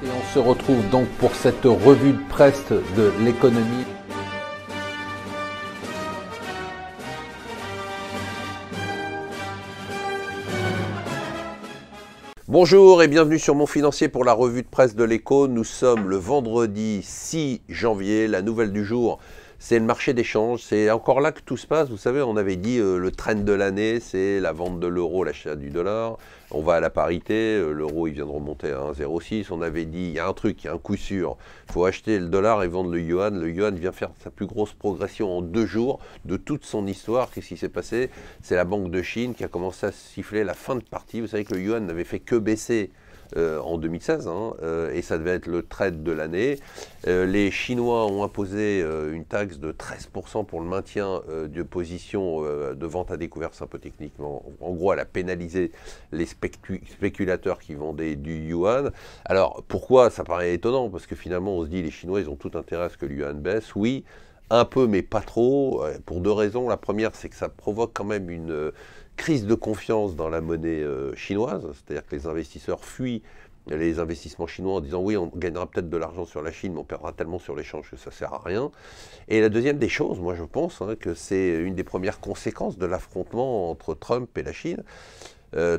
Et on se retrouve donc pour cette revue de presse de l'économie. Bonjour et bienvenue sur Mon Financier pour la revue de presse de l'Écho. Nous sommes le vendredi 6 janvier. La nouvelle du jour, c'est le marché des changes. C'est encore là que tout se passe. Vous savez, on avait dit le trend de l'année, c'est la vente de l'euro, l'achat du dollar. On va à la parité. L'euro, il vient de remonter à 1,06. On avait dit, il y a un truc, il y a un coup sûr. Il faut acheter le dollar et vendre le yuan. Le yuan vient faire sa plus grosse progression en 2 jours de toute son histoire. Qu'est-ce qui s'est passé? C'est la Banque de Chine qui a commencé à siffler la fin de partie. Vous savez que le yuan n'avait fait que baisser en 2016, et ça devait être le trade de l'année. Les Chinois ont imposé une taxe de 13% pour le maintien de positions de vente à découvert, c'est un peu techniquement. En gros, elle a pénalisé les spéculateurs qui vendaient du yuan. Alors, pourquoi? Ça paraît étonnant, parce que finalement, on se dit, les Chinois, ils ont tout intérêt à ce que le yuan baisse. Oui, un peu, mais pas trop, pour 2 raisons. La première, c'est que ça provoque quand même une crise de confiance dans la monnaie chinoise, c'est-à-dire que les investisseurs fuient les investissements chinois en disant oui, on gagnera peut-être de l'argent sur la Chine, mais on perdra tellement sur l'échange que ça ne sert à rien. Et la deuxième des choses, moi je pense que c'est une des premières conséquences de l'affrontement entre Trump et la Chine.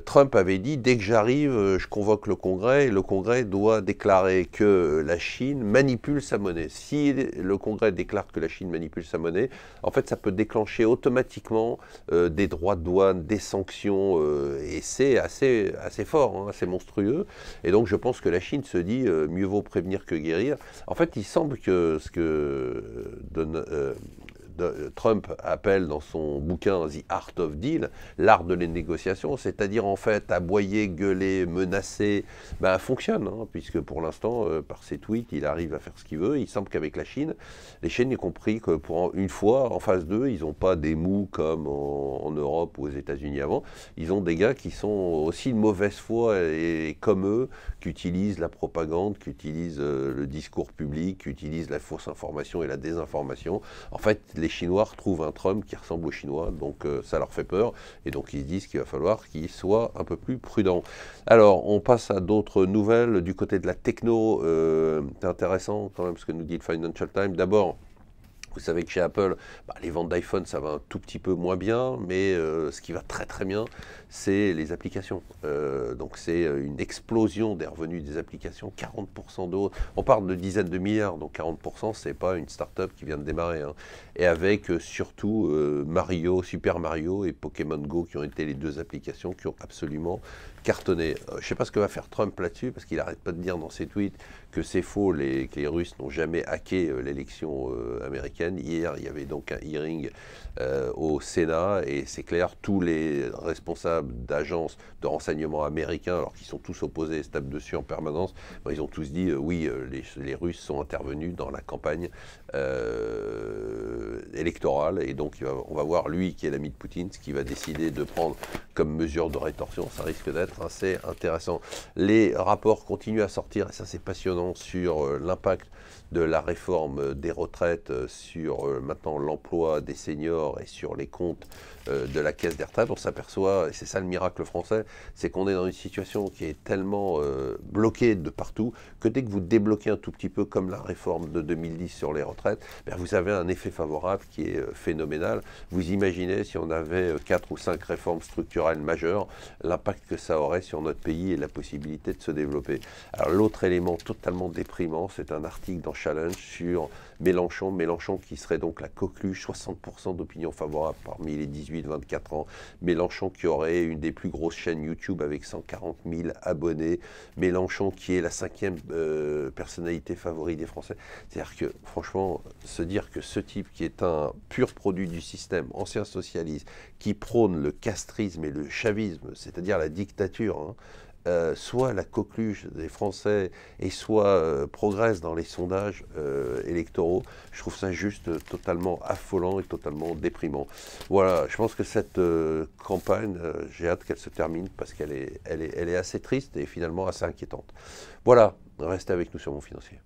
Trump avait dit, dès que j'arrive, je convoque le Congrès, et le Congrès doit déclarer que la Chine manipule sa monnaie. Si le Congrès déclare que la Chine manipule sa monnaie, en fait, ça peut déclencher automatiquement des droits de douane, des sanctions, et c'est assez fort, assez monstrueux. Et donc, je pense que la Chine se dit, mieux vaut prévenir que guérir. En fait, il semble que ce que Trump appelle dans son bouquin The Art of Deal, l'art de les négociations, c'est-à-dire en fait aboyer, gueuler, menacer, fonctionne, puisque pour l'instant, par ses tweets, il arrive à faire ce qu'il veut. Il semble qu'avec la Chine, les Chines aient compris que pour une fois, en phase 2, ils n'ont pas des mous comme en Europe ou aux États-Unis avant. Ils ont des gars qui sont aussi de mauvaise foi et comme eux, qui utilisent la propagande, qui utilisent le discours public, qui utilisent la fausse information et la désinformation. En fait, les Chinois retrouvent un Trump qui ressemble aux Chinois, donc ça leur fait peur, et donc ils se disent qu'il va falloir qu'ils soient un peu plus prudents. Alors, on passe à d'autres nouvelles du côté de la techno. C'est intéressant quand même ce que nous dit le Financial Times. D'abord, vous savez que chez Apple, les ventes d'iPhone, ça va un tout petit peu moins bien, mais ce qui va très très bien, c'est les applications. Donc c'est une explosion des revenus des applications, 40% de hausse. On parle de dizaines de milliards, donc 40%, c'est pas une start-up qui vient de démarrer. Et avec surtout Mario, Super Mario et Pokémon Go, qui ont été les 2 applications qui ont absolument cartonné. Je ne sais pas ce que va faire Trump là-dessus, parce qu'il n'arrête pas de dire dans ses tweets que c'est faux, que les Russes n'ont jamais hacké l'élection américaine. Hier, il y avait donc un hearing au Sénat, et c'est clair, tous les responsables d'agences de renseignement américains, alors qu'ils sont tous opposés et se tapent dessus en permanence, ils ont tous dit oui, les Russes sont intervenus dans la campagne électorale, et donc on va voir, lui qui est l'ami de Poutine, ce qu'il va décider de prendre comme mesure de rétorsion. Ça risque d'être assez intéressant. Les rapports continuent à sortir, et ça c'est passionnant, sur l'impact de la réforme des retraites sur maintenant l'emploi des seniors et sur les comptes de la caisse des retraites. On s'aperçoit, et c'est ça le miracle français, c'est qu'on est dans une situation qui est tellement bloquée de partout que dès que vous débloquez un tout petit peu, comme la réforme de 2010 sur les retraites, vous avez un effet favorable qui est phénoménal. Vous imaginez si on avait 4 ou 5 réformes structurelles majeures, l'impact que ça aurait sur notre pays et la possibilité de se développer. Alors l'autre élément totalement déprimant, c'est un article dans Challenge sur Mélenchon. Mélenchon qui serait donc la coqueluche, 60% d'opinion favorable parmi les 18-24 ans. Mélenchon qui aurait une des plus grosses chaînes YouTube avec 140 000 abonnés. Mélenchon qui est la 5e personnalité favorite des Français. C'est-à-dire que franchement, se dire que ce type qui est un pur produit du système ancien socialiste, qui prône le castrisme et le chavisme, c'est-à-dire la dictature, soit la coqueluche des Français et soit progresse dans les sondages électoraux, je trouve ça juste totalement affolant et totalement déprimant. Voilà, je pense que cette campagne, j'ai hâte qu'elle se termine parce qu'elle est assez triste et finalement assez inquiétante. Voilà, restez avec nous sur Mon Financier.